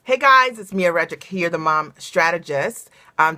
Hey guys, it's Mia Redrick here, the mom strategist.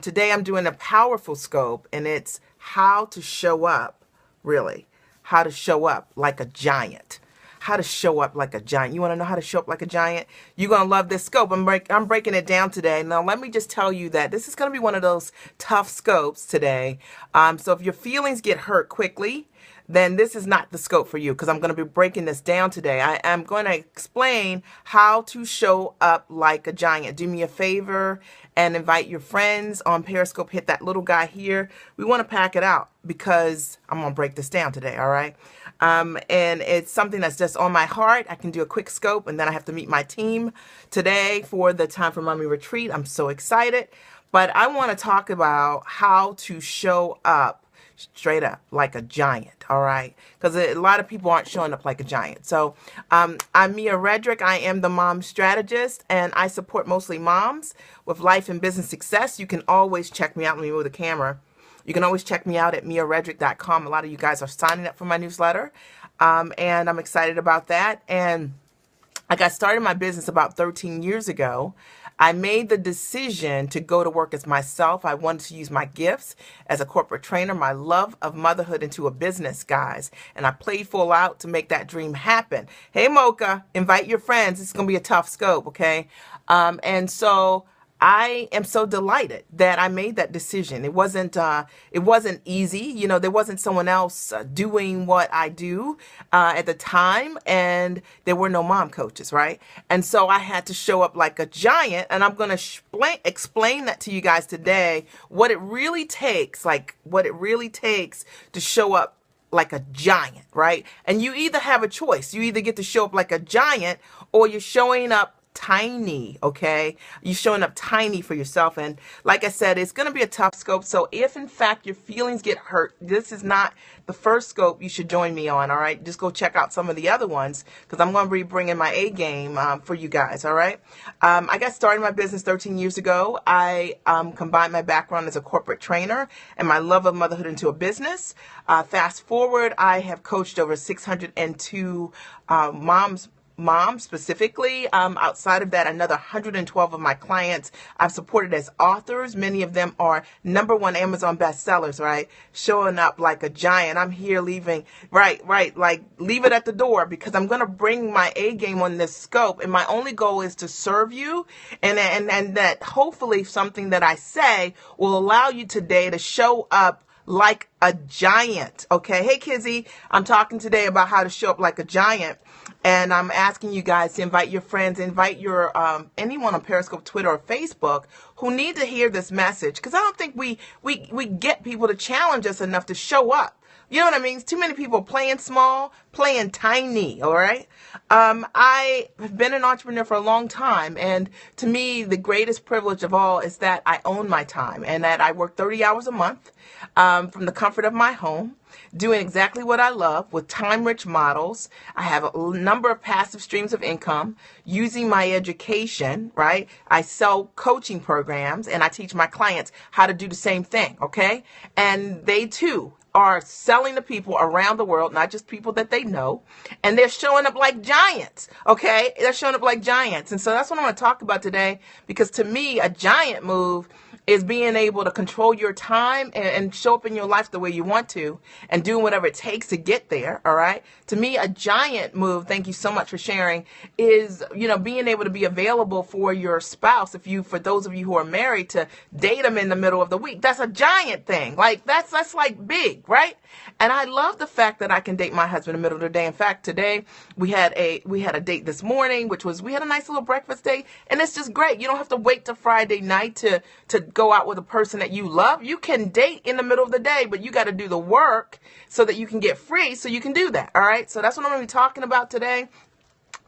Today I'm doing a powerful scope, and it's how to show up, really. How to show up like a giant. How to show up like a giant. You want to know how to show up like a giant? You're going to love this scope. I'm breaking it down today. Now, let me just tell you that this is going to be one of those tough scopes today. So if your feelings get hurt quickly, then this is not the scope for you, because I'm going to be breaking this down today. I am going to explain how to show up like a giant. Do me a favor and invite your friends on Periscope. Hit that little guy here. We want to pack it out because I'm going to break this down today, all right? And it's something that's just on my heart. I can do a quick scope, and then I have to meet my team today for the Time for Mommy retreat. I'm so excited. But I want to talk about how to show up straight up like a giant, all right? Because a lot of people aren't showing up like a giant. So I'm Mia Redrick. I am the mom strategist, and I support mostly moms with life and business success. You can always check me out. Let me move the camera. You can always check me out at miaredrick.com. A lot of you guys are signing up for my newsletter, and I'm excited about that. And I got started my business about 13 years ago. I made the decision to go to work as myself. I wanted to use my gifts as a corporate trainer, my love of motherhood into a business, guys. And I played full out to make that dream happen. Hey, Mocha, invite your friends. It's going to be a tough scope, okay? And so I am so delighted that I made that decision. It wasn't easy. You know, there wasn't someone else doing what I do at the time, and there were no mom coaches, right? And so I had to show up like a giant, and I'm going to explain that to you guys today, what it really takes, to show up like a giant, right? And you either have a choice. You either get to show up like a giant, or you're showing up tiny, okay? You're showing up tiny for yourself. And like I said, it's going to be a tough scope. So if in fact your feelings get hurt, this is not the first scope you should join me on, all right? Just go check out some of the other ones, because I'm going to be bringing my A game for you guys, all right? I got started in my business 13 years ago. I combined my background as a corporate trainer and my love of motherhood into a business. Fast forward, I have coached over 602 moms specifically. Outside of that, another 112 of my clients I've supported as authors. Many of them are #1 Amazon bestsellers, right? Showing up like a giant. I'm here leaving, right, like leave it at the door, because I'm going to bring my A game on this scope. And my only goal is to serve you, and that hopefully something that I say will allow you today to show up like a giant, okay? Hey, Kizzy, I'm talking today about how to show up like a giant. And I'm asking you guys to invite your friends, invite your anyone on Periscope, Twitter, or Facebook who need to hear this message. Because I don't think we get people to challenge us enough to show up. You know what I mean? Too many people playing small, playing tiny, all right? I have been an entrepreneur for a long time, and to me, the greatest privilege of all is that I own my time, and that I work 30 hours a month from the comfort of my home, doing exactly what I love with time-rich models. I have a number of passive streams of income using my education, right? I sell coaching programs, and I teach my clients how to do the same thing, okay? And they, too, are selling to people around the world, not just people that they know, and they're showing up like giants, okay? They're showing up like giants. And so that's what I want to talk about today, because to me, a giant move is being able to control your time and show up in your life the way you want to, and doing whatever it takes to get there, all right? To me, a giant move, thank you so much for sharing, is, you know, being able to be available for your spouse. For those of you who are married, to date them in the middle of the week. That's a giant thing. Like, that's like big, right? And I love the fact that I can date my husband in the middle of the day. In fact, today we had a date this morning, we had a nice little breakfast date, and it's just great. You don't have to wait till Friday night to go out with a person that you love. You can date in the middle of the day, but you got to do the work so that you can get free, so you can do that. All right. So that's what I'm going to be talking about today.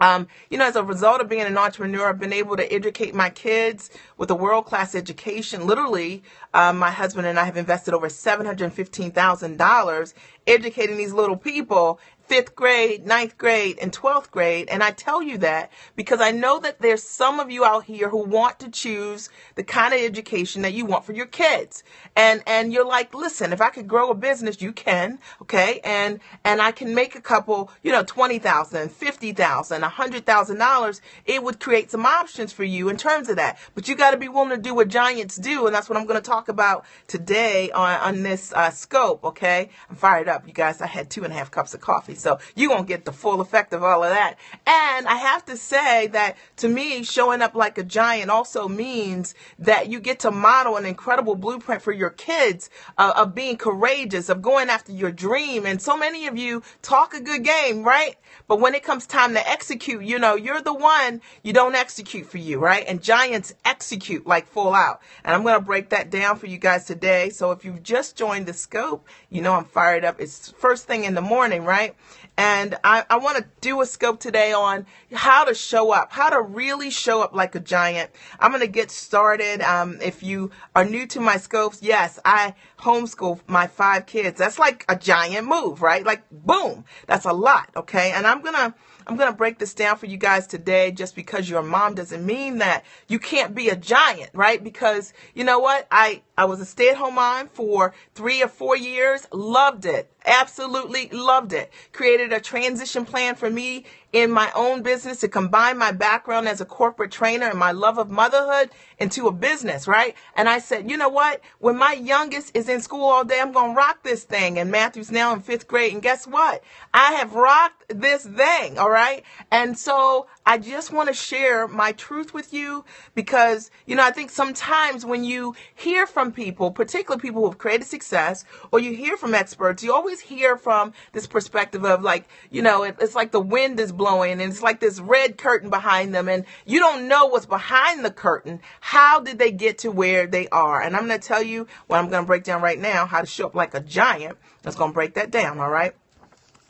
You know, as a result of being an entrepreneur, I've been able to educate my kids with a world-class education. Literally, my husband and I have invested over $715,000 educating these little people 5th grade, 9th grade, and 12th grade. And I tell you that because I know that there's some of you out here who want to choose the kind of education that you want for your kids. And you're like, listen, if I could grow a business, you can, okay? And I can make a couple, $20,000, $50,000, $100,000. It would create some options for you in terms of that. But you got to be willing to do what giants do. And that's what I'm going to talk about today on this scope, okay? I'm fired up, you guys. I had 2.5 cups of coffee, so you're going to get the full effect of all of that. And I have to say that, to me, showing up like a giant also means that you get to model an incredible blueprint for your kids of being courageous, of going after your dream. And so many of you talk a good game, right? But when it comes time to execute, you're the one, you don't execute for you, right? And giants execute like full out. And I'm going to break that down for you guys today. So if you've just joined the scope, I'm fired up. It's first thing in the morning, right? And I want to do a scope today on how to show up, how to really show up like a giant. I'm going to get started. If you are new to my scopes, yes, I homeschool my 5 kids. That's like a giant move, right? Like, boom, that's a lot, okay? And I'm going to break this down for you guys today. Just because you're a mom doesn't mean that you can't be a giant, right? Because you know what? I was a stay-at-home mom for 3 or 4 years. Loved it. Absolutely loved it. Created a transition plan for me in my own business to combine my background as a corporate trainer and my love of motherhood into a business, right? And I said, you know what? When my youngest is in school all day, I'm going to rock this thing. And Matthew's now in 5th grade. And guess what? I have rocked this thing, all right? And so I just want to share my truth with you because, I think sometimes when you hear from people, particularly people who have created success, or you hear from experts, you always hear from this perspective of like, it's like the wind is blowing and it's like this red curtain behind them and you don't know what's behind the curtain. How did they get to where they are? And I'm going to tell you what I'm going to break down right now, how to show up like a giant. Let's go and break that down, all right?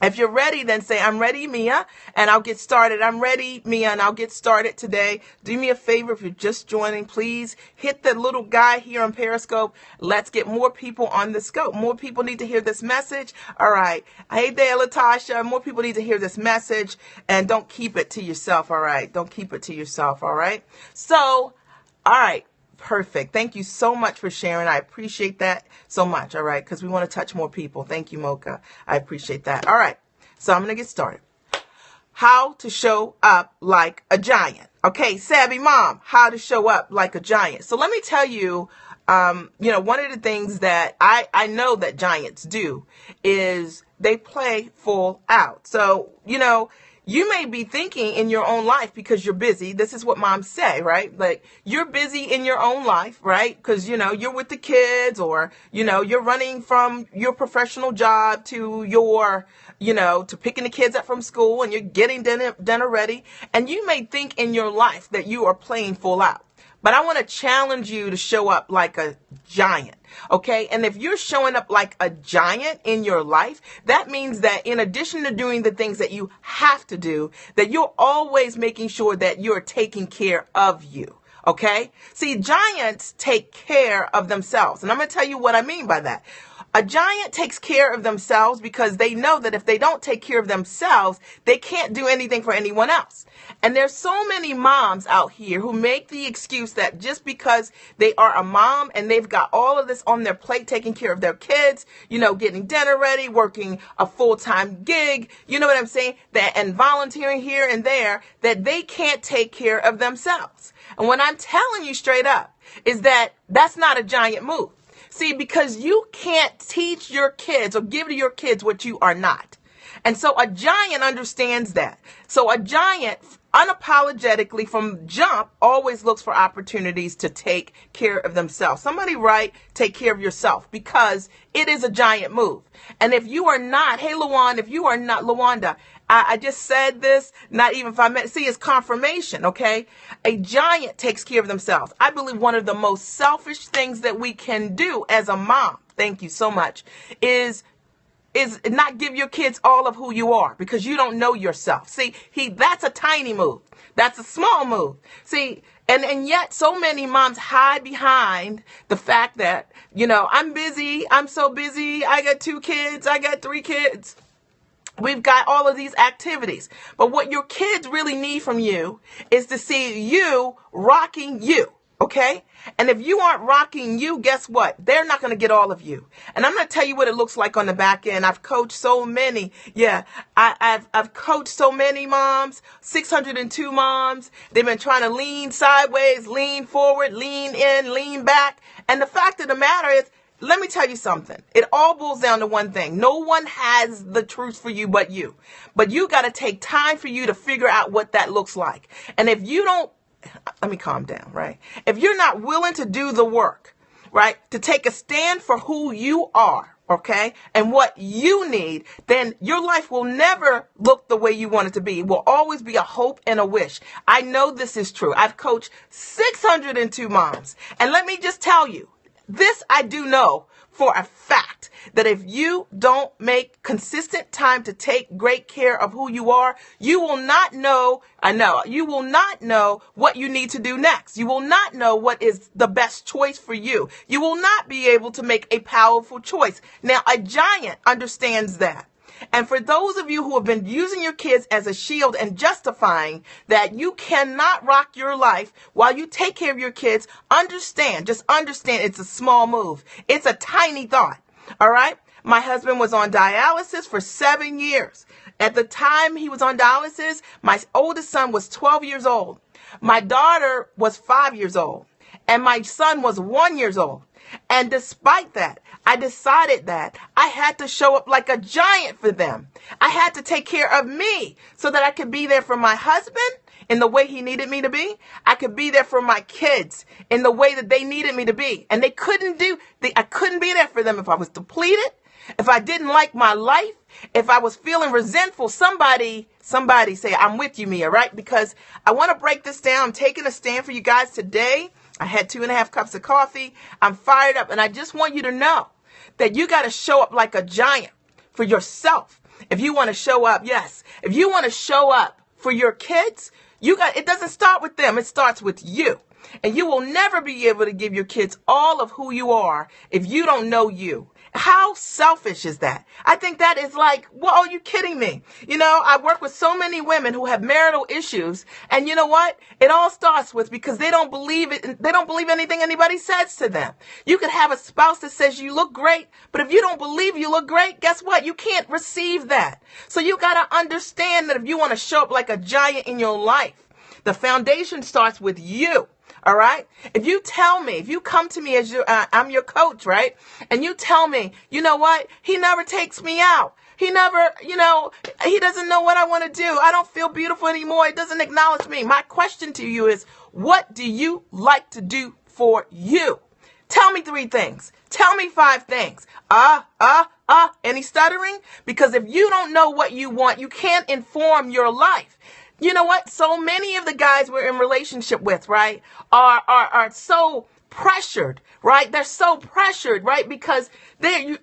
If you're ready, then say, I'm ready, Mia, and I'll get started. I'm ready, Mia, and I'll get started today. Do me a favor, if you're just joining, please hit the little guy here on Periscope. Let's get more people on the scope. More people need to hear this message. All right. Hey there, Latasha. More people need to hear this message, and don't keep it to yourself, all right? Don't keep it to yourself, all right? So, all right. Perfect. Thank you so much for sharing. I appreciate that so much. All right. Because we want to touch more people. Thank you, Mocha. I appreciate that. All right. So I'm going to get started. How to show up like a giant. Okay. Savvy mom, how to show up like a giant. So let me tell you, one of the things that I know that giants do is they play full out. So, you may be thinking in your own life because you're busy. This is what moms say, right? Like you're busy in your own life, right? Because, you're with the kids or, you're running from your professional job to your, to picking the kids up from school and you're getting dinner ready. And you may think in your life that you are playing full out. But I want to challenge you to show up like a giant, okay? And if you're showing up like a giant in your life, that means that in addition to doing the things that you have to do, that you're always making sure that you're taking care of you, okay? See, giants take care of themselves. And I'm going to tell you what I mean by that. A giant takes care of themselves because they know that if they don't take care of themselves, they can't do anything for anyone else. And there's so many moms out here who make the excuse that just because they are a mom and they've got all of this on their plate, taking care of their kids, getting dinner ready, working a full-time gig, you know what I'm saying, and volunteering here and there, that they can't take care of themselves. And what I'm telling you straight up is that that's not a giant move. See, because you can't teach your kids or give to your kids what you are not. And so a giant understands that. So a giant unapologetically from jump always looks for opportunities to take care of themselves. Somebody write, take care of yourself, because it is a giant move. And if you are not, hey, Luan, if you are not, Luanda, I just said this, not even if I meant, see, it's confirmation, okay? A giant takes care of themselves. I believe one of the most selfish things that we can do as a mom, thank you so much, is not give your kids all of who you are because you don't know yourself. See, that's a tiny move. That's a small move. See, and yet so many moms hide behind the fact that, I'm busy. I'm so busy. I got 2 kids. I got 3 kids. We've got all of these activities. But what your kids really need from you is to see you rocking you. Okay? And if you aren't rocking you, guess what? They're not going to get all of you. And I'm going to tell you what it looks like on the back end. I've coached so many. Yeah, I've coached so many moms, 602 moms. They've been trying to lean sideways, lean forward, lean in, lean back. And the fact of the matter is, let me tell you something. It all boils down to one thing. No one has the truth for you but you. But you got to take time for you to figure out what that looks like. And if you don't, let me calm down, right? If you're not willing to do the work, right, to take a stand for who you are, okay, and what you need, then your life will never look the way you want it to be. It will always be a hope and a wish. I know this is true. I've coached 602 moms. And let me just tell you, this I do know for a fact, that if you don't make consistent time to take great care of who you are, you will not know, you will not know what you need to do next. You will not know what is the best choice for you. You will not be able to make a powerful choice. Now, a giant understands that. And for those of you who have been using your kids as a shield and justifying that you cannot rock your life while you take care of your kids, just understand it's a small move. It's a tiny thought. All right. My husband was on dialysis for 7 years. At the time he was on dialysis, my oldest son was 12 years old. My daughter was 5 years old. And my son was 1 year old. And despite that, I decided that I had to show up like a giant for them. I had to take care of me so that I could be there for my husband in the way he needed me to be. I could be there for my kids in the way that they needed me to be. And I couldn't be there for them if I was depleted, if I didn't like my life, if I was feeling resentful. Somebody say, I'm with you, Mia, right? Because I want to break this down. I'm taking a stand for you guys today. I had 2.5 cups of coffee. I'm fired up. And I just want you to know that you got to show up like a giant for yourself. If you want to show up, yes. If you want to show up for your kids, it doesn't start with them. It starts with you. And you will never be able to give your kids all of who you are if you don't know you. How selfish is that? I think that is like, well, are you kidding me? You know, I work with so many women who have marital issues. And you know what? It all starts with because they don't believe it. They don't believe anything anybody says to them. You could have a spouse that says you look great, but if you don't believe you look great, guess what? You can't receive that. So you got to understand that if you want to show up like a giant in your life, the foundation starts with you. All right. If you come to me as I'm your coach, right? And you tell me, you know what? He never takes me out. He never, he doesn't know what I want to do. I don't feel beautiful anymore. He doesn't acknowledge me. My question to you is, what do you like to do for you? Tell me 3 things. Tell me 5 things. Any stuttering? Because if you don't know what you want, you can't inform your life. You know what? So many of the guys we're in relationship with, right, are so pressured, right? They're so pressured, right? Because you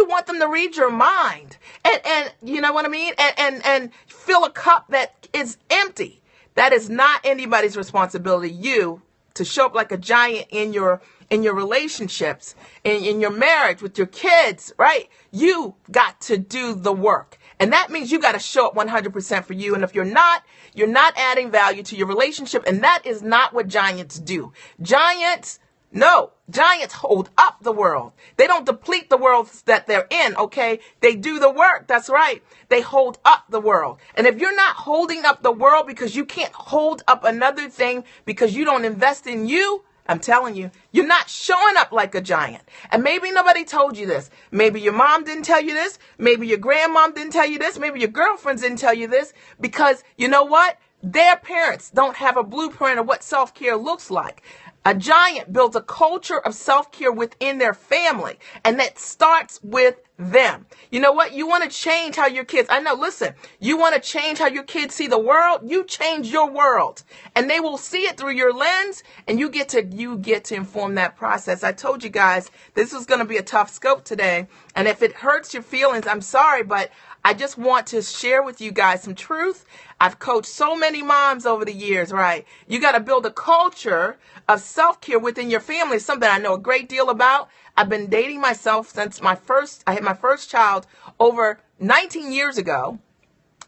want them to read your mind and you know what I mean? And fill a cup that is empty. That is not anybody's responsibility. You to show up like a giant in your relationships, in your marriage, with your kids, right? You got to do the work. And that means you got to show up 100% for you. And if you're not adding value to your relationship. And that is not what giants do. Giants hold up the world. They don't deplete the world that they're in, okay? They do the work. That's right. They hold up the world. And if you're not holding up the world because you can't hold up another thing because you don't invest in you, I'm telling you, you're not showing up like a giant. And maybe nobody told you this. Maybe your mom didn't tell you this. Maybe your grandmom didn't tell you this. Maybe your girlfriends didn't tell you this. Because you know what? Their parents don't have a blueprint of what self-care looks like. A giant builds a culture of self-care within their family. And that starts with them. You know what? You want to change how your kids, listen, you want to change how your kids see the world. You change your world and they will see it through your lens and you get to inform that process. I told you guys, this was going to be a tough scope today. And if it hurts your feelings, I'm sorry, but I just want to share with you guys some truth. I've coached so many moms over the years, right? You got to build a culture of self-care within your family. It's something I know a great deal about. I've been dating myself since I had my first child over 19 years ago.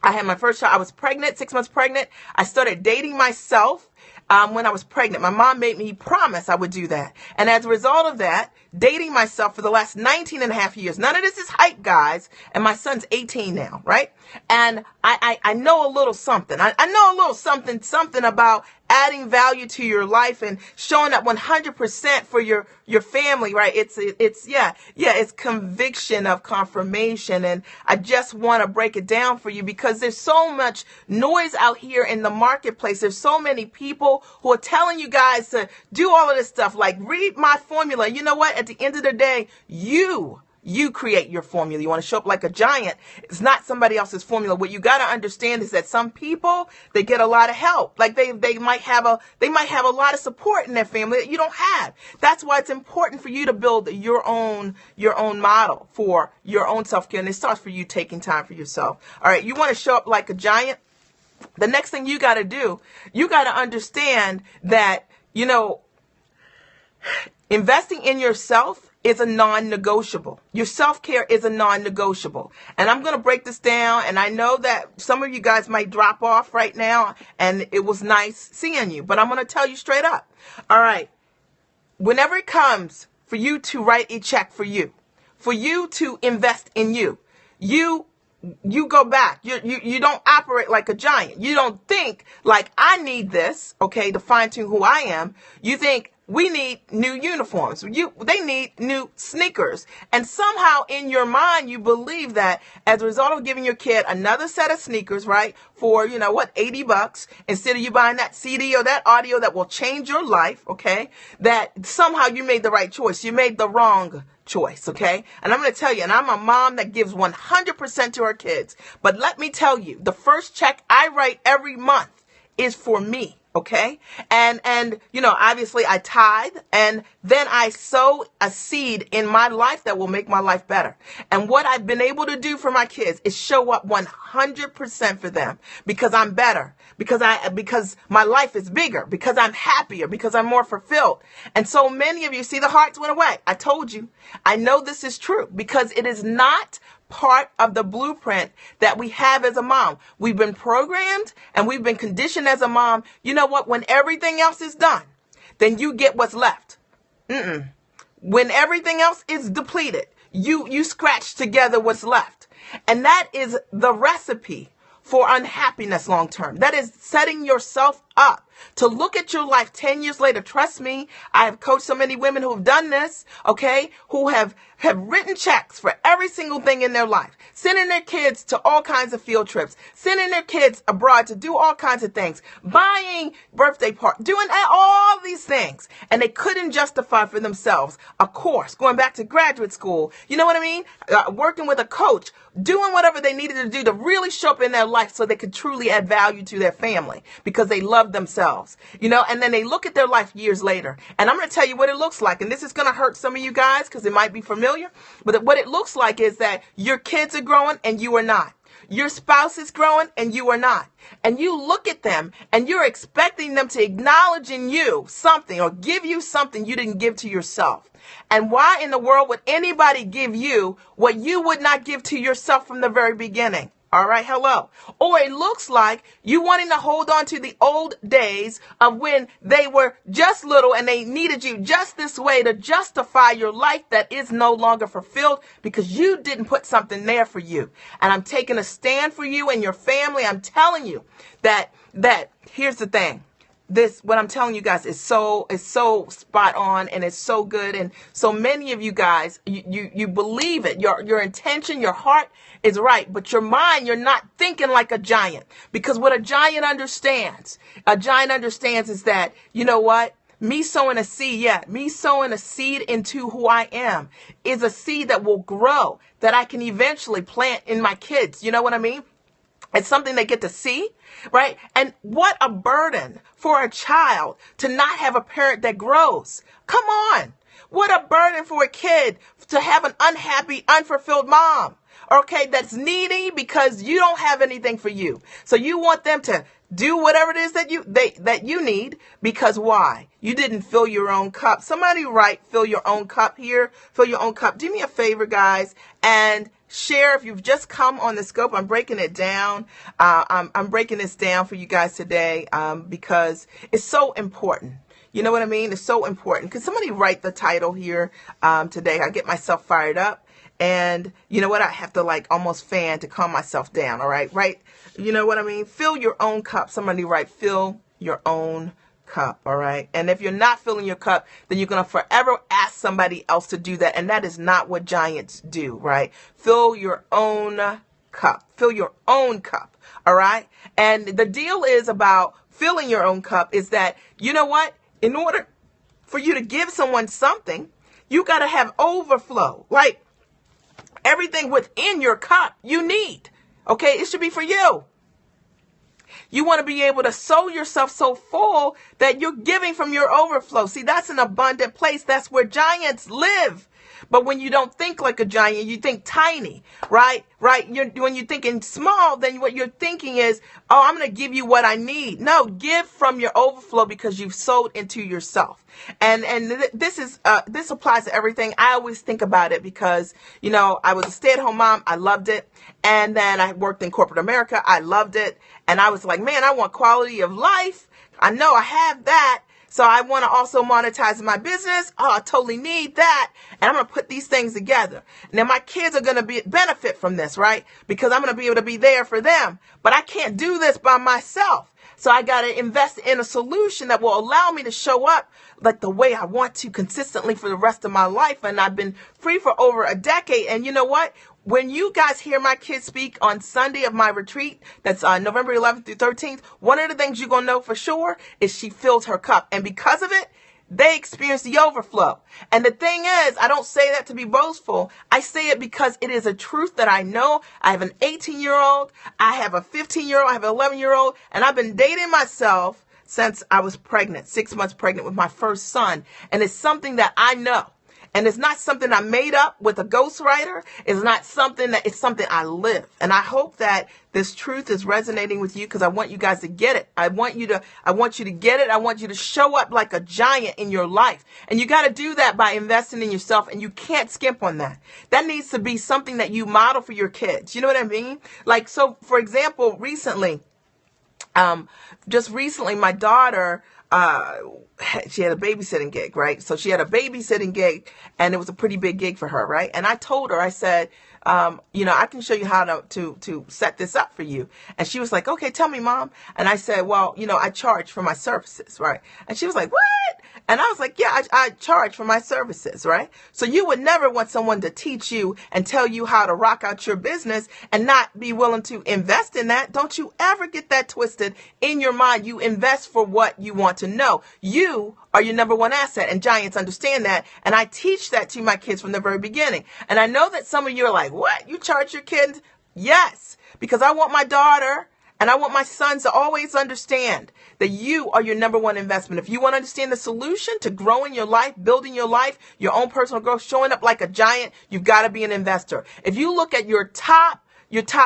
I had my first child. I was pregnant, 6 months pregnant. I started dating myself when I was pregnant. My mom made me promise I would do that. And as a result of that, dating myself for the last 19 and a half years. None of this is hype, guys. And my son's 18 now, right? And I know a little something. I know a little something about adding value to your life and showing up 100% for your family, right? It's conviction of confirmation. And I just want to break it down for you because there's so much noise out here in the marketplace. There's so many people who are telling you guys to do all of this stuff, like read my formula. You know what? At the end of the day, you create your formula. You want to show up like a giant. It's not somebody else's formula. What you got to understand is that some people, they get a lot of help. Like they might have a lot of support in their family that you don't have. That's why it's important for you to build your own model for your own self-care. And it starts for you taking time for yourself. All right. You want to show up like a giant. The next thing you got to do, you got to understand that, investing in yourself is a non-negotiable. Your self-care is a non-negotiable. And I'm going to break this down. And I know that some of you guys might drop off right now. And it was nice seeing you. But I'm going to tell you straight up. All right. Whenever it comes for you to write a check for you to invest in you go back. You don't operate like a giant. You don't think like I need this, okay, to fine tune who I am. You think we need new uniforms. They need new sneakers. And somehow in your mind, you believe that as a result of giving your kid another set of sneakers, right, for, $80, instead of you buying that CD or that audio that will change your life, okay, that somehow you made the right choice. You made the wrong choice, okay? And I'm going to tell you, and I'm a mom that gives 100% to her kids. But let me tell you, the first check I write every month is for me. Okay. And, obviously I tithe and then I sow a seed in my life that will make my life better. And what I've been able to do for my kids is show up 100% for them because I'm better, because my life is bigger, because I'm happier, because I'm more fulfilled. And so many of you see the hearts went away. I told you, I know this is true because it is not part of the blueprint that we have as a mom. We've been programmed and we've been conditioned as a mom. You know what? When everything else is done, then you get what's left. When everything else is depleted, you scratch together what's left. And that is the recipe for unhappiness long term. That is setting yourself up to look at your life 10 years later. Trust me, I have coached so many women who have done this, okay, who have written checks for every single thing in their life, sending their kids to all kinds of field trips, sending their kids abroad to do all kinds of things, buying birthday parties, doing all these things. And they couldn't justify for themselves a course, going back to graduate school, you know what I mean? Working with a coach, doing whatever they needed to do to really show up in their life so they could truly add value to their family because they love themselves, and then they look at their life years later. And I'm going to tell you what it looks like. And this is going to hurt some of you guys because it might be familiar. But what it looks like is that your kids are growing and you are not. Your spouse is growing and you are not. And you look at them and you're expecting them to acknowledge in you something or give you something you didn't give to yourself. And why in the world would anybody give you what you would not give to yourself from the very beginning? All right, hello. Or it looks like you wanting to hold on to the old days of when they were just little and they needed you just this way to justify your life that is no longer fulfilled because you didn't put something there for you. And I'm taking a stand for you and your family. I'm telling you that here's the thing. What I'm telling you guys is so spot on and it's so good. And so many of you guys, you believe it. Your intention, your heart is right, but your mind, you're not thinking like a giant, because what a giant understands is that, you know what? Me sowing a seed into who I am is a seed that will grow, that I can eventually plant in my kids. You know what I mean? It's something they get to see, right? And what a burden for a child to not have a parent that grows. Come on. What a burden for a kid to have an unhappy, unfulfilled mom, okay, that's needy because you don't have anything for you. So you want them to Do whatever it is that you need, because why? You didn't fill your own cup. Somebody write, fill your own cup here. Fill your own cup. Do me a favor, guys, and share. If you've just come on the scope, I'm breaking it down. I'm breaking this down for you guys today because it's so important. You know what I mean? It's so important. Could somebody write the title here today? I get myself fired up. And you know what? I have to like almost fan to calm myself down. All right. Right. You know what I mean? Fill your own cup. Somebody write, fill your own cup. All right. And if you're not filling your cup, then you're going to forever ask somebody else to do that. And that is not what giants do. Right. Fill your own cup. Fill your own cup. All right. And the deal is about filling your own cup is that, you know what? In order for you to give someone something, you got to have overflow. Like, everything within your cup you need. Okay, it should be for you. You want to be able to sow yourself so full that you're giving from your overflow. See, that's an abundant place. That's where giants live. But when you don't think like a giant, you think tiny, right? Right? When you're thinking small, then what you're thinking is, oh, I'm going to give you what I need. No, give from your overflow because you've sowed into yourself. And this applies to everything. I always think about it because, you know, I was a stay-at-home mom. I loved it. And then I worked in corporate America. I loved it. And I was like, man, I want quality of life. I know I have that. So I want to also monetize my business. Oh, I totally need that. And I'm going to put these things together. Now my kids are going to benefit from this, right? Because I'm going to be able to be there for them. But I can't do this by myself. So I got to invest in a solution that will allow me to show up like the way I want to consistently for the rest of my life. And I've been free for over a decade. And you know what? When you guys hear my kids speak on Sunday of my retreat, that's November 11th through 13th, one of the things you're going to know for sure is she filled her cup. And because of it, they experience the overflow. And the thing is, I don't say that to be boastful. I say it because it is a truth that I know. I have an 18-year-old. I have a 15-year-old. I have an 11-year-old. And I've been dating myself since I was pregnant, 6 months pregnant with my first son. And it's something that I know. And it's not something I made up with a ghostwriter. It's not something it's something I live. And I hope that this truth is resonating with you because I want you guys to get it. I want you to get it. I want you to show up like a giant in your life. And you got to do that by investing in yourself. And you can't skimp on that. That needs to be something that you model for your kids. You know what I mean? Like, so for example, just recently, my daughter, she had a babysitting gig, right? So she had a babysitting gig and it was a pretty big gig for her, right? And I told her, I said, you know, I can show you how to set this up for you. And she was like, okay, tell me, Mom. And I said, well, you know, I charge for my services, right? And she was like, what? And I was like, yeah, I charge for my services, right? So you would never want someone to teach you and tell you how to rock out your business and not be willing to invest in that. Don't you ever get that twisted in your mind. You invest for what you want to know. You are your number one asset, and giants understand that. And I teach that to my kids from the very beginning. And I know that some of you are like, what? You charge your kids? Yes, because I want my daughter and I want my sons to always understand that you are your number one investment. If you want to understand the solution to growing your life, building your life, your own personal growth, showing up like a giant, you've got to be an investor. If you look at your top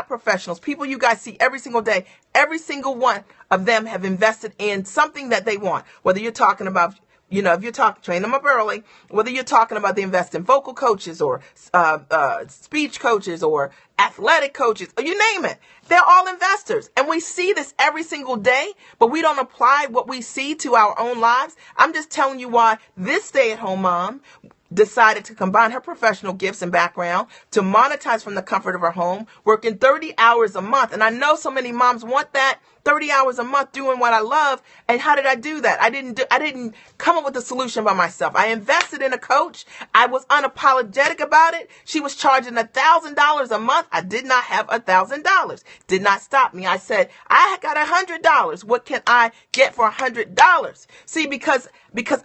professionals, people you guys see every single day, every single one of them have invested in something that they want. Whether you're talking about, you know, if you're talking, train them up early, whether you're talking about they invest in vocal coaches or speech coaches or athletic coaches, or you name it, they're all investors. And we see this every single day, but we don't apply what we see to our own lives. I'm just telling you why this stay-at-home mom decided to combine her professional gifts and background to monetize from the comfort of her home, working 30 hours a month. And I know so many moms want that, 30 hours a month doing what I love. And how did I do that? I didn't come up with a solution by myself. I invested in a coach. I was unapologetic about it. She was charging $1,000 a month. I did not have $1,000. Did not stop me. I said, I got $100. What can I get for $100? See, because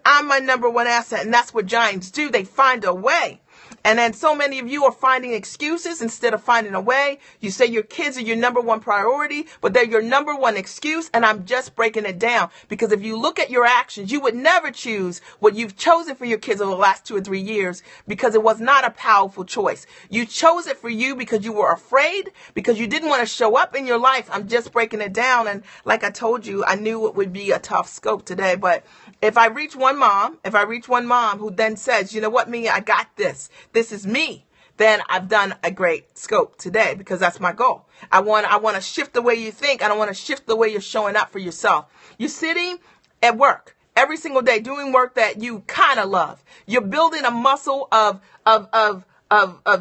I'm my number one asset, and that's what giants do. They find a way. And then so many of you are finding excuses instead of finding a way. You say your kids are your number one priority, but they're your number one excuse. And I'm just breaking it down, because if you look at your actions, you would never choose what you've chosen for your kids over the last 2 or 3 years, because it was not a powerful choice. You chose it for you because you were afraid, because you didn't want to show up in your life. I'm just breaking it down. And like I told you, I knew it would be a tough scope today. But if I reach one mom who then says, you know what, Mia, I got this. This is me. Then I've done a great scope today, because that's my goal. I want to shift the way you think. I don't want to shift the way you're showing up for yourself. You're sitting at work every single day doing work that you kind of love. You're building a muscle of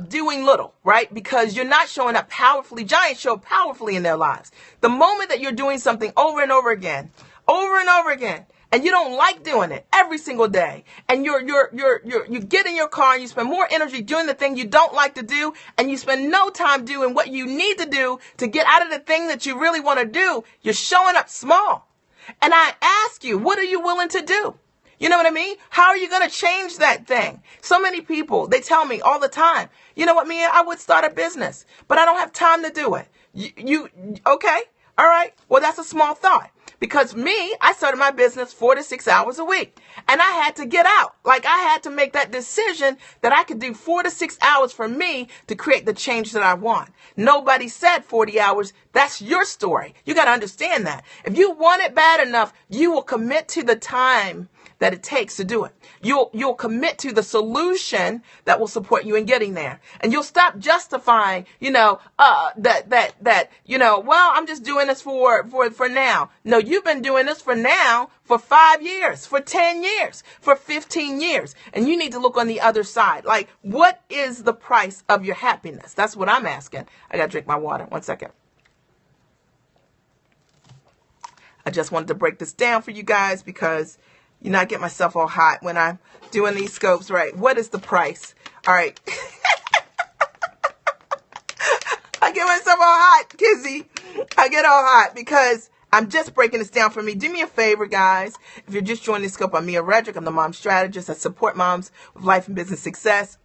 doing little, right? Because you're not showing up powerfully. Giants show up powerfully in their lives. The moment that you're doing something over and over again, and you don't like doing it every single day, and you get in your car and you spend more energy doing the thing you don't like to do, and you spend no time doing what you need to do to get out of the thing that you really want to do, you're showing up small. And I ask you, what are you willing to do? You know what I mean? How are you going to change that thing? So many people, they tell me all the time, you know what, Mia, I would start a business, but I don't have time to do it. Okay? All right. Well, that's a small thought. Because me, I started my business 4 to 6 hours a week, and I had to get out. Like, I had to make that decision that I could do 4 to 6 hours for me to create the change that I want. Nobody said 40 hours. That's your story. You got to understand that. If you want it bad enough, you will commit to the time that it takes to do it. You'll commit to the solution that will support you in getting there. And you'll stop justifying, well, I'm just doing this for now. No, you've been doing this for now for 5 years, for 10 years, for 15 years. And you need to look on the other side. Like, what is the price of your happiness? That's what I'm asking. I got to drink my water. 1 second. I just wanted to break this down for you guys, because I get myself all hot when I'm doing these scopes, right? What is the price? All right. I get myself all hot, Kizzy. I get all hot because I'm just breaking this down for me. Do me a favor, guys. If you're just joining the scope, I'm Mia Redrick. I'm the mom strategist. I support moms with life and business success.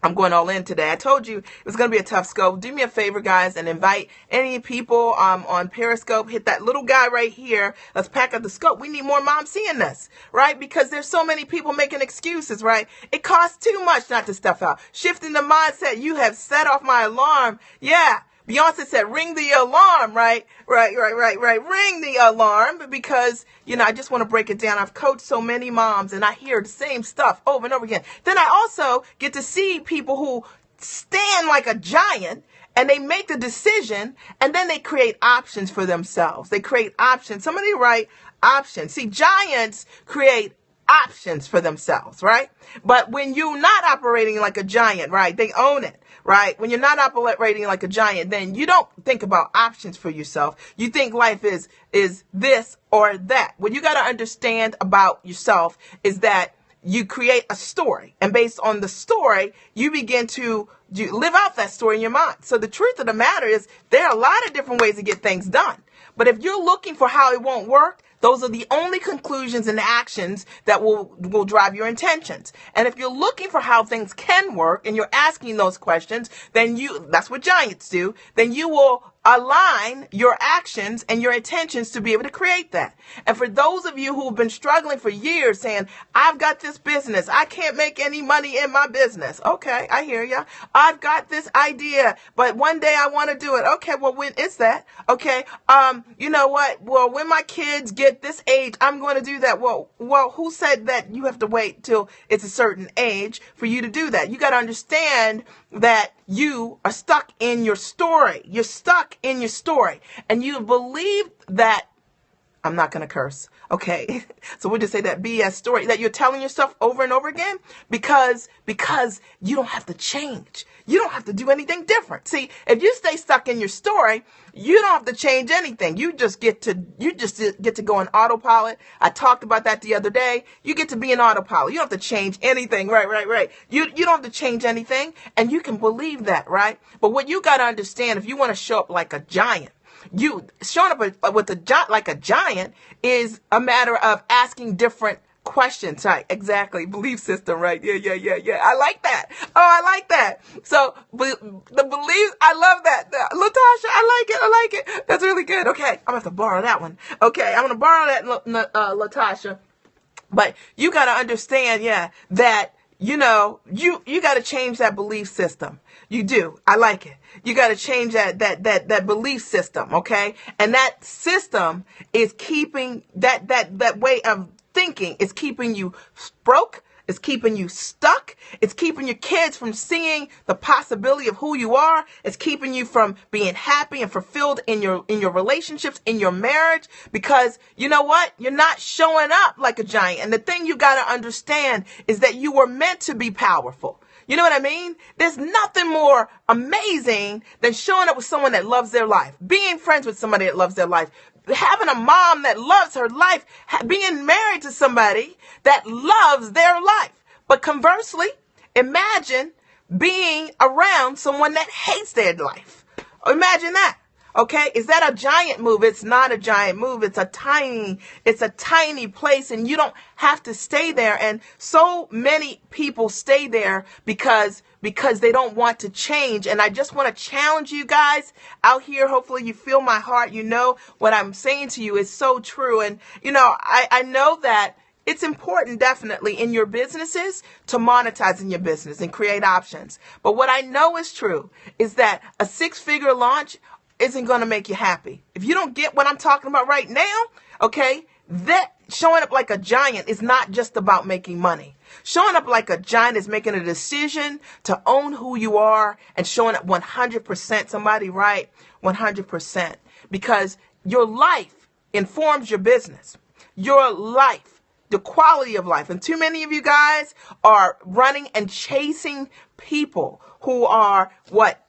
I'm going all in today. I told you it was going to be a tough scope. Do me a favor, guys, and invite any people on Periscope. Hit that little guy right here. Let's pack up the scope. We need more moms seeing this, right? Because there's so many people making excuses, right? It costs too much not to stuff out. Shifting the mindset. You have set off my alarm. Yeah. Beyonce said, ring the alarm, right? Right. Ring the alarm, because, I just want to break it down. I've coached so many moms, and I hear the same stuff over and over again. Then I also get to see people who stand like a giant, and they make the decision, and then they create options for themselves. They create options. Somebody write options. See, giants create options for themselves, right? But when you're not operating like a giant, right, they own it, right? When you're not operating like a giant, then you don't think about options for yourself. You think life is this or that. What you got to understand about yourself is that you create a story, and based on the story, you begin to live out that story in your mind. So the truth of the matter is, there are a lot of different ways to get things done. But if you're looking for how it won't work, those are the only conclusions and actions that will drive your intentions. And if you're looking for how things can work, and you're asking those questions, then that's what giants do, then you will align your actions and your intentions to be able to create that. And for those of you who have been struggling for years saying, I've got this business, I can't make any money in my business. Okay, I hear ya. I've got this idea, but one day I want to do it. Okay, well, when is that? Okay, you know what? Well, when my kids get this age, I'm going to do that. Well, who said that you have to wait till it's a certain age for you to do that? You got to understand that you are stuck in your story. You're stuck in your story, and you believe that, I'm not going to curse. Okay. So we'll just say that BS story that you're telling yourself over and over again, because you don't have to change. You don't have to do anything different. See, if you stay stuck in your story, you don't have to change anything. You just get to go on autopilot. I talked about that the other day. You get to be in autopilot. You don't have to change anything. Right. You don't have to change anything, and you can believe that, right? But what you got to understand, if you want to show up like a giant, you showing up like a giant is a matter of asking different Questions, right? Exactly. Belief system, right? Yeah. I like that. Oh, I like that. So the beliefs, I love that. Latasha, I like it. That's really good. Okay, I'm gonna have to borrow that one. Okay, I'm gonna borrow that, Latasha. But you got to understand, that, you got to change that belief system. You do. I like it. You got to change that belief system. Okay. And that system is keeping that way of thinking is keeping you broke. It's keeping you stuck. It's keeping your kids from seeing the possibility of who you are. It's keeping you from being happy and fulfilled in your relationships, in your marriage, because you know what? You're not showing up like a giant. And the thing you got to understand is that you were meant to be powerful. You know what I mean? There's nothing more amazing than showing up with someone that loves their life, being friends with somebody that loves their life, having a mom that loves her life, being married to somebody that loves their life. But conversely, imagine being around someone that hates their life. Imagine that. Okay, is that a giant move? It's not a giant move. It's a tiny place, and you don't have to stay there. And so many people stay there because they don't want to change. And I just want to challenge you guys out here. Hopefully you feel my heart. You know what I'm saying to you is so true. And I know that it's important, definitely, in your businesses to monetize in your business and create options. But what I know is true is that a 6-figure launch isn't going to make you happy. If you don't get what I'm talking about right now, okay, that showing up like a giant is not just about making money. Showing up like a giant is making a decision to own who you are and showing up 100%. Somebody write 100%, because your life informs your business. Your life, the quality of life. And too many of you guys are running and chasing people who are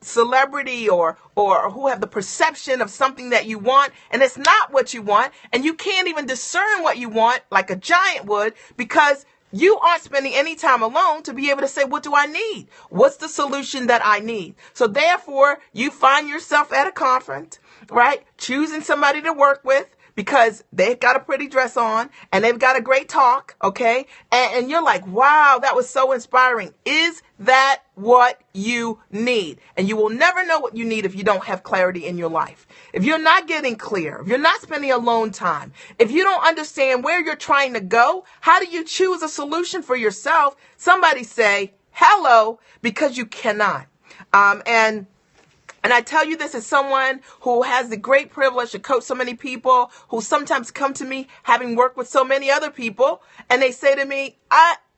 celebrity or who have the perception of something that you want, and it's not what you want, and you can't even discern what you want like a giant would, because you aren't spending any time alone to be able to say, what do I need? What's the solution that I need? So therefore, you find yourself at a conference, right? Choosing somebody to work with, because they've got a pretty dress on and they've got a great talk, okay? And you're like, wow, that was so inspiring. Is that what you need? And you will never know what you need if you don't have clarity in your life. If you're not getting clear, if you're not spending alone time, if you don't understand where you're trying to go, how do you choose a solution for yourself? Somebody say, hello, because you cannot. And I tell you this as someone who has the great privilege to coach so many people, who sometimes come to me having worked with so many other people, and they say to me,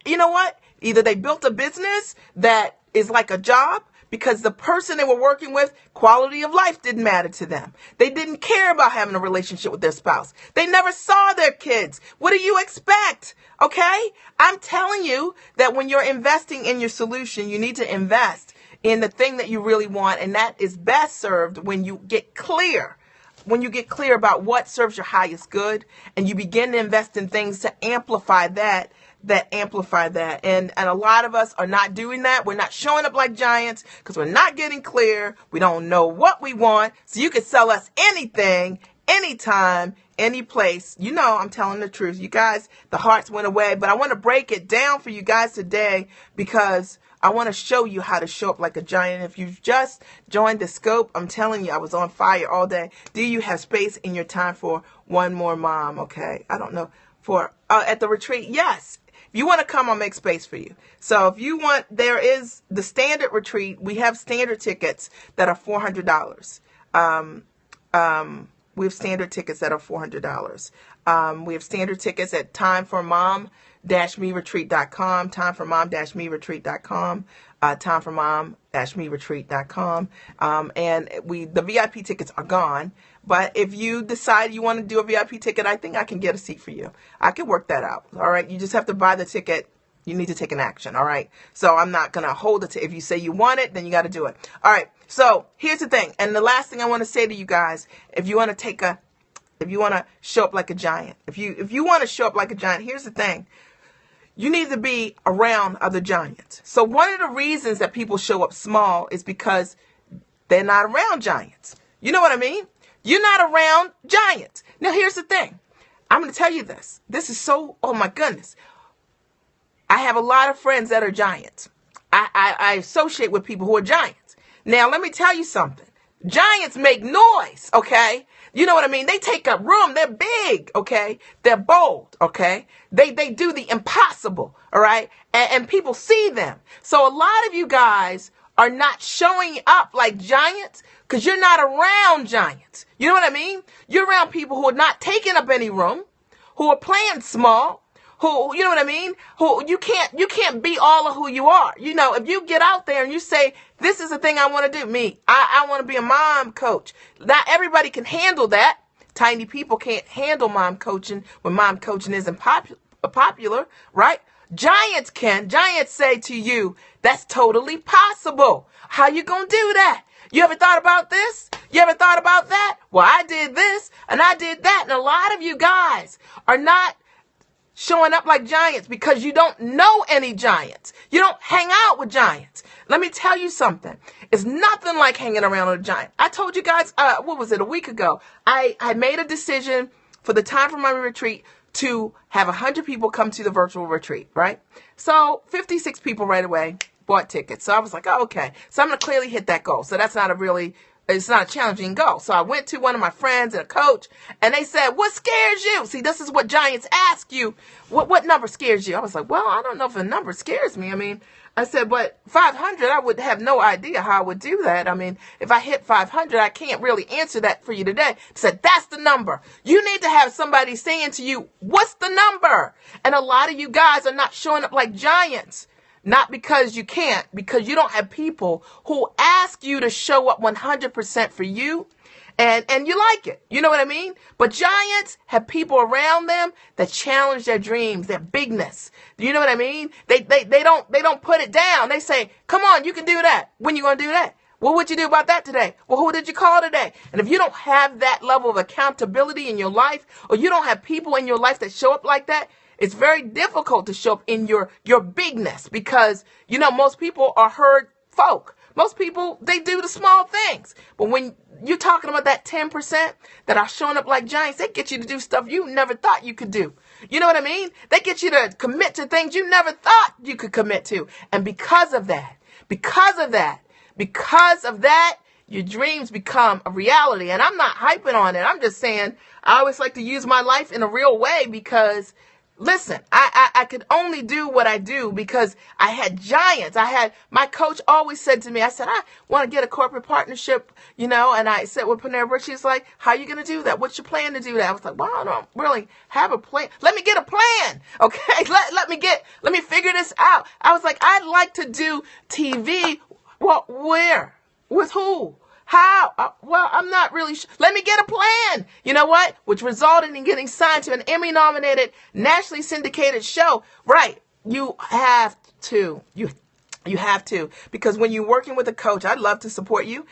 you know what? Either they built a business that is like a job, because the person they were working with, quality of life didn't matter to them. They didn't care about having a relationship with their spouse. They never saw their kids. What do you expect? Okay? I'm telling you that when you're investing in your solution, you need to invest in the thing that you really want, and that is best served when you get clear. When you get clear about what serves your highest good, and you begin to invest in things to amplify that. And a lot of us are not doing that. We're not showing up like giants because we're not getting clear. We don't know what we want. So you can sell us anything, anytime, any place. I'm telling the truth. You guys, the hearts went away, but I want to break it down for you guys today, because I want to show you how to show up like a giant. If you've just joined the scope, I'm telling you, I was on fire all day. Do you have space in your time for one more mom? Okay. I don't know. At the retreat? Yes. If you want to come, I'll make space for you. So if you want, there is the standard retreat. We have standard tickets that are $400. We have standard tickets that are $400. We have standard tickets at timeformom-meretreat.com, timeformom-meretreat.com, timeformom-meretreat.com. And the VIP tickets are gone. But if you decide you want to do a VIP ticket, I think I can get a seat for you. I can work that out. All right. You just have to buy the ticket. You need to take an action. All right. So I'm not going to hold it. If you say you want it, then you got to do it. All right. So here's the thing. And the last thing I want to say to you guys, if you want to show up like a giant, if you want to show up like a giant, here's the thing. You need to be around other giants. So one of the reasons that people show up small is because they're not around giants. You know what I mean? You're not around giants. Now, here's the thing. I'm going to tell you this. This is so, oh my goodness. I have a lot of friends that are giants. I associate with people who are giants. Now, let me tell you something. Giants make noise, okay? You know what I mean? They take up room. They're big, okay? They're bold, okay? They do the impossible, all right? And people see them. So a lot of you guys are not showing up like giants because you're not around giants. You know what I mean? You're around people who are not taking up any room, who are playing small, who, you know what I mean? Who you can't be all of who you are. You know, if you get out there and you say, this is the thing I want to do, I want to be a mom coach. Not everybody can handle that. Tiny people can't handle mom coaching when mom coaching isn't popular, right? Giants can. Giants say to you, that's totally possible. How you gonna do that? You ever thought about this? You ever thought about that? Well, I did this and I did that. And a lot of you guys are not showing up like giants because you don't know any giants. You don't hang out with giants. Let me tell you something. It's nothing like hanging around with a giant. I told you guys, what was it, a week ago? I made a decision for the time for my retreat to have 100 people come to the virtual retreat, right? So 56 people right away bought tickets. So I was like, oh, okay. So I'm going to clearly hit that goal. So that's not it's not a challenging goal. So I went to one of my friends and a coach, and they said, what scares you? See, this is what giants ask you. What number scares you? I was like, well, I don't know if a number scares me. I mean, I said, but 500, I would have no idea how I would do that. I mean, if I hit 500, I can't really answer that for you today. I said, that's the number. You need to have somebody saying to you, what's the number? And a lot of you guys are not showing up like giants. Not because you can't, because you don't have people who ask you to show up 100% for you, and you like it. You know what I mean? But giants have people around them that challenge their dreams, their bigness. You know what I mean? They don't put it down. They say, come on, you can do that. When you gonna do that? Well, what'd you do about that today? Well, who did you call today? And if you don't have that level of accountability in your life, or you don't have people in your life that show up like that, it's very difficult to show up in your bigness because, you know, most people are herd folk. Most people, they do the small things. But when you're talking about that 10% that are showing up like giants, they get you to do stuff you never thought you could do. You know what I mean? They get you to commit to things you never thought you could commit to. And because of that, your dreams become a reality. And I'm not hyping on it. I'm just saying I always like to use my life in a real way because listen, I could only do what I do because I had giants. My coach always said to me, I said, I want to get a corporate partnership, you know, and I said with Panera, she's like, how are you going to do that? What's your plan to do that? I was like, well, I don't really have a plan. Let me get a plan. Okay. Let me figure this out. I was like, I'd like to do TV. Well, where? With who? How? Well, I'm not really sure. Let me get a plan. You know what? Which resulted in getting signed to an Emmy nominated, nationally syndicated show. Right. You have to. You have to. Because when you're working with a coach, I'd love to support you.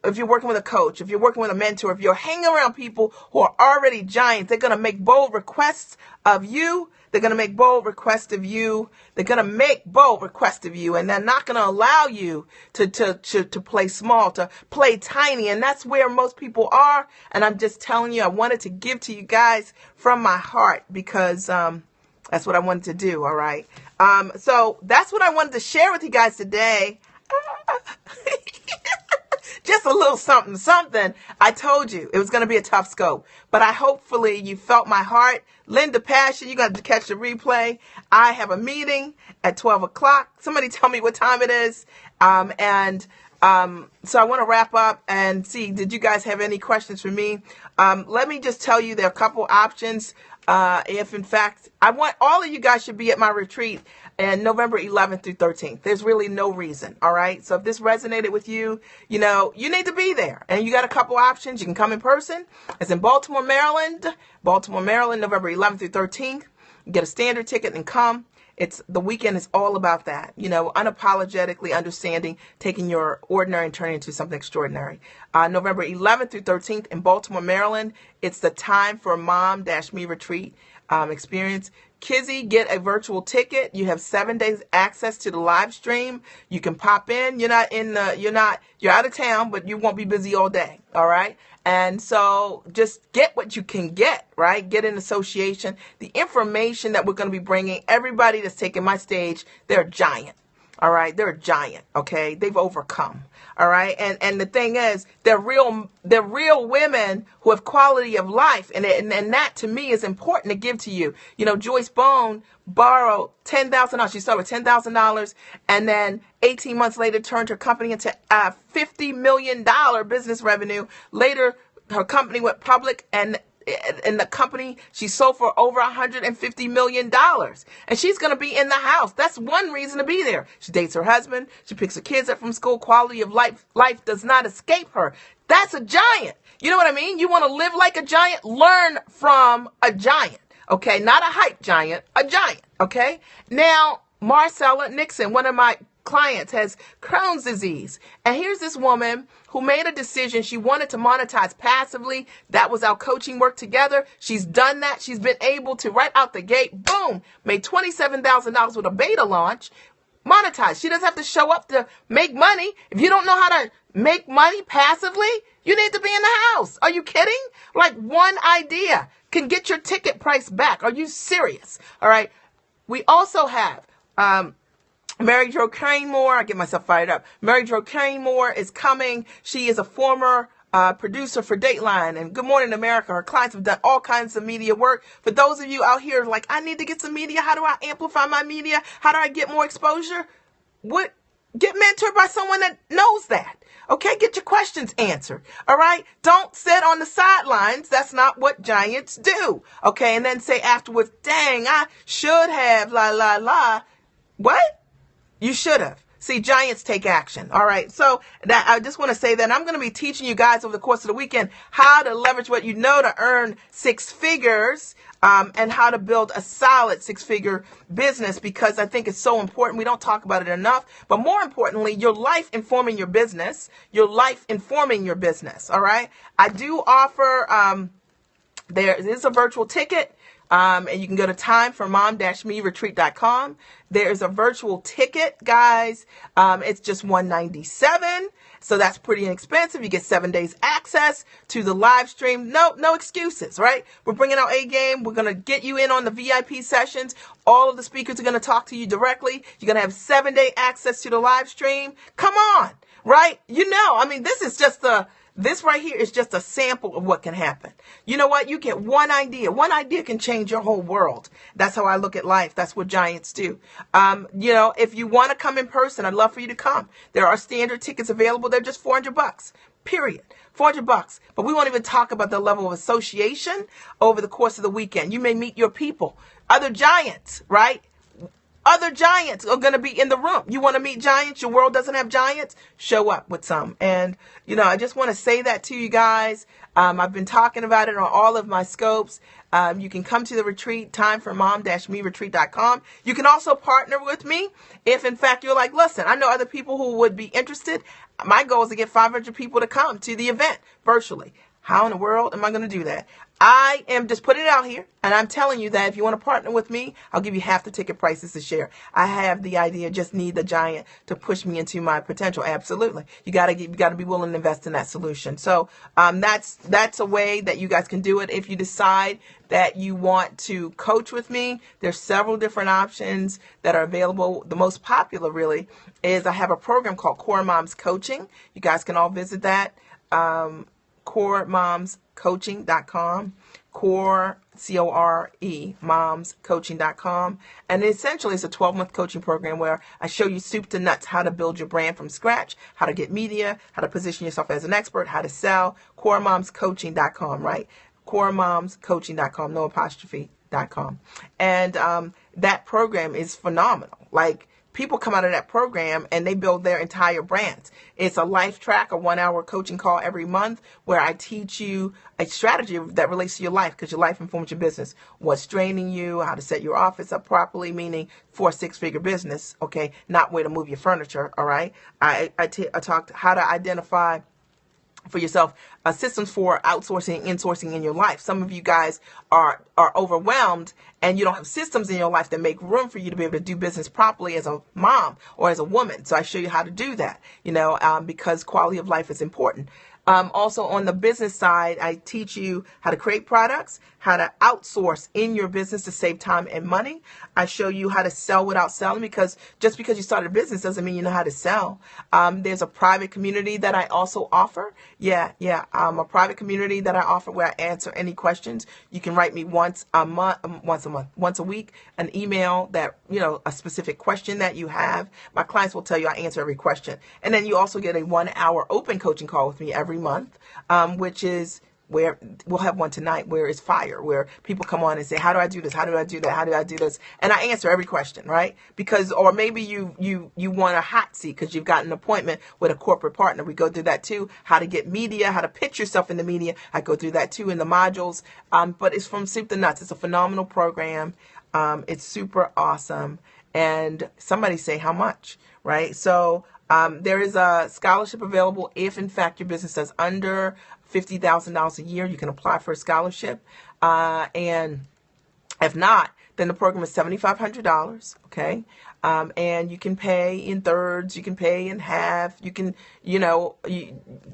If you're working with a coach, if you're working with a mentor, if you're hanging around people who are already giants, they're going to make bold requests of you. They're going to make bold requests of you. They're going to make bold requests of you. And they're not going to allow you to play small, to play tiny. And that's where most people are. And I'm just telling you, I wanted to give to you guys from my heart because that's what I wanted to do. All right. So that's what I wanted to share with you guys today. Just a little something. I told you it was going to be a tough scope, but hopefully you felt my heart. Linda Passion, you got to catch the replay. I have a meeting at 12 o'clock. Somebody tell me what time it is. So I want to wrap up and see, did you guys have any questions for me? Let me just tell you there are a couple options. If in fact, I want all of you guys should be at my retreat and November 11th through 13th. There's really no reason. All right. So if this resonated with you, you know, you need to be there and you got a couple options. You can come in person. It's in Baltimore, Maryland, November 11th through 13th. You get a standard ticket and come. The weekend is all about that, you know, unapologetically understanding, taking your ordinary and turning it into something extraordinary. November 11th through 13th in Baltimore, Maryland. It's the Time for Mom-Me Retreat experience. Kizzy, get a virtual ticket. You have 7 days access to the live stream. You can pop in. You're out of town, but you won't be busy all day. All right. And so just get what you can get, right? Get an association. The information that we're going to be bringing, everybody that's taking my stage, they're a giant. All right. They're a giant. Okay. They've overcome. All right. And the thing is, they're real women who have quality of life. And that to me is important to give to you. You know, Joyce Bone borrowed $10,000. She started with $10,000 and then 18 months later turned her company into $50 million business revenue. Later, her company went public and the company she sold for over $150 million. And she's going to be in the house. That's one reason to be there. She dates her husband. She picks her kids up from school. Quality of life does not escape her. That's a giant. You know what I mean? You want to live like a giant? Learn from a giant. Okay. Not a hype giant, a giant. Okay. Now, Marcella Nixon, one of my clients, has Crohn's disease. And here's this woman who made a decision. She wanted to monetize passively. That was our coaching work together. She's done that. She's been able to, right out the gate, boom, made $27,000 with a beta launch. Monetize. She doesn't have to show up to make money. If you don't know how to make money passively, you need to be in the house. Are you kidding? Like, one idea can get your ticket price back. Are you serious? All right. We also have, Mary Jo Cranmore, I get myself fired up. Mary Jo Cranmore is coming. She is a former producer for Dateline and Good Morning America. Her clients have done all kinds of media work. For those of you out here like, I need to get some media. How do I amplify my media? How do I get more exposure? Get mentored by someone that knows that. Okay, get your questions answered. All right, don't sit on the sidelines. That's not what giants do. Okay, and then say afterwards, dang, I should have, What? You should have. See, giants take action. All right. So that I just want to say that I'm going to be teaching you guys over the course of the weekend how to leverage what you know to earn six figures, and how to build a solid six-figure business, because I think it's so important. We don't talk about it enough, but more importantly, your life informing your business, All right. I do offer, there is a virtual ticket. And you can go to timeformom-me-retreat.com. There's a virtual ticket, guys. It's just $197. So that's pretty inexpensive. You get 7 days access to the live stream. No excuses, right? We're bringing our A game. We're going to get you in on the VIP sessions. All of the speakers are going to talk to you directly. You're going to have 7-day access to the live stream. Come on, right? You know, I mean, this right here is just a sample of what can happen. You know what? You get one idea. One idea can change your whole world. That's how I look at life. That's what giants do. You know, if you want to come in person, I'd love for you to come. There are standard tickets available. They're just $400, period. $400. But we won't even talk about the level of association over the course of the weekend. You may meet your people, other giants, right? Other giants are going to be in the room. You want to meet giants? Your world doesn't have giants? Show up with some. And, you know, I just want to say that to you guys. I've been talking about it on all of my scopes. You can come to the retreat, timeformom-me-retreat.com. You can also partner with me if, in fact, you're like, listen, I know other people who would be interested. My goal is to get 500 people to come to the event virtually. How in the world am I going to do that? I am just putting it out here, and I'm telling you that if you want to partner with me, I'll give you half the ticket prices to share. I have the idea, just need the giant to push me into my potential. Absolutely. You got to be willing to invest in that solution. So that's a way that you guys can do it. If you decide that you want to coach with me, there's several different options that are available. The most popular really is I have a program called Core Moms Coaching. You guys can all visit that. CoreMomsCoaching.com, Core, C-O-R-E, momscoaching.com. And essentially it's a 12-month coaching program where I show you soup to nuts how to build your brand from scratch, how to get media, how to position yourself as an expert, how to sell. CoreMomsCoaching.com, right? CoreMomsCoaching.com, no apostrophe.com. And that program is phenomenal. Like, people come out of that program and they build their entire brands. It's a life track, a 1-hour coaching call every month where I teach you a strategy that relates to your life, because your life informs your business. What's draining you, how to set your office up properly, meaning for a 6-figure business, okay, not where to move your furniture, all right? I talked how to identify for yourself systems for outsourcing and insourcing in your life. Some of you guys are overwhelmed and you don't have systems in your life that make room for you to be able to do business properly as a mom or as a woman. So I show you how to do that, you know, because quality of life is important. Also on the business side, I teach you how to create products, how to outsource in your business to save time and money. I show you how to sell without selling, because just because you started a business doesn't mean you know how to sell. There's a private community that I also offer. A private community that I offer where I answer any questions. You can write me once a week, an email that, a specific question that you have. My clients will tell you I answer every question. And then you also get a 1-hour open coaching call with me every month, which is where we'll have one tonight where it's fire, where people come on and say, how do I do this? How do I do that? How do I do this? And I answer every question, right? Because, or maybe you want a hot seat because you've got an appointment with a corporate partner. We go through that too. How to get media, how to pitch yourself in the media. I go through that too in the modules. But it's from soup to nuts. It's a phenomenal program. It's super awesome. And somebody say how much, right? So there is a scholarship available if, in fact, your business does under $50,000 a year. You can apply for a scholarship. And if not, then the program is $7,500. Okay. And you can pay in thirds, you can pay in half, you can,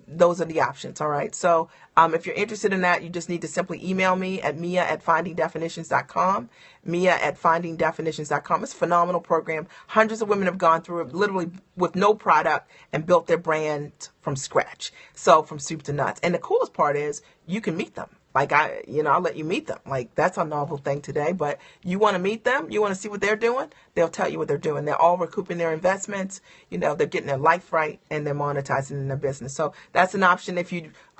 those are the options. All right. So, if you're interested in that, you just need to simply email me at mia@findingdefinitions.com, mia@findingdefinitions.com. It's a phenomenal program. Hundreds of women have gone through it literally with no product and built their brand from scratch. So from soup to nuts. And the coolest part is you can meet them. Like I'll let you meet them. Like that's a novel thing today, but you want to meet them? You want to see what they're doing? They'll tell you what they're doing. They're all recouping their investments. They're getting their life right and they're monetizing in their business. So that's an option.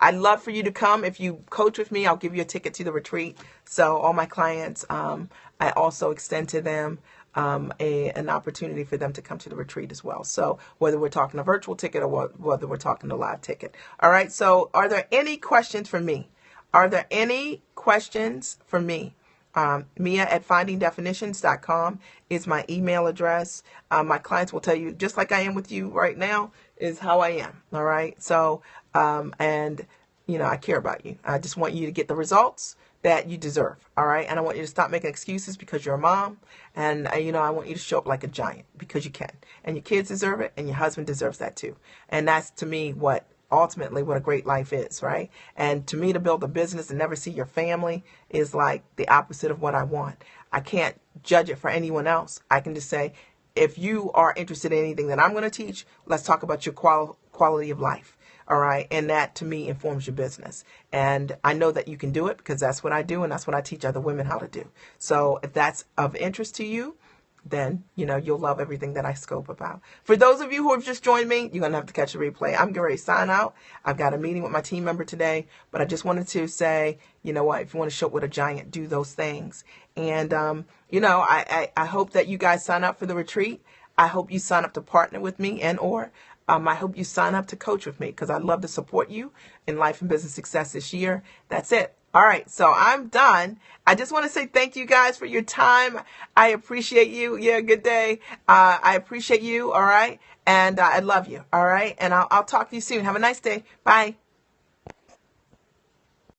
I'd love for you to come. If you coach with me, I'll give you a ticket to the retreat. So all my clients, I also extend to them an opportunity for them to come to the retreat as well. So whether we're talking a virtual ticket or whether we're talking a live ticket. All right. So are there any questions for me? Are there any questions for me? Mia@findingdefinitions.com is my email address. My clients will tell you, just like I am with you right now, is how I am. All right. So, I care about you. I just want you to get the results that you deserve. All right. And I want you to stop making excuses because you're a mom. And, I want you to show up like a giant because you can. And your kids deserve it. And your husband deserves that too. And that's, to me, ultimately what a great life is, right? And to me, to build a business and never see your family is like the opposite of what I want. I can't judge it for anyone else. I can just say, if you are interested in anything that I'm going to teach, let's talk about your quality of life. All right. And that to me informs your business. And I know that you can do it because that's what I do. And that's what I teach other women how to do. So if that's of interest to you, then, you'll love everything that I scope about. For those of you who have just joined me, you're going to have to catch a replay. I'm getting ready to sign out. I've got a meeting with my team member today, but I just wanted to say, you know what, if you want to show up with a giant, do those things. And, I hope that you guys sign up for the retreat. I hope you sign up to partner with me I hope you sign up to coach with me because I'd love to support you in life and business success this year. That's it. All right, so I'm done. I just want to say thank you guys for your time. I appreciate you. Yeah, good day. I appreciate you. All right, and I love you. All right, and I'll talk to you soon. Have a nice day. Bye.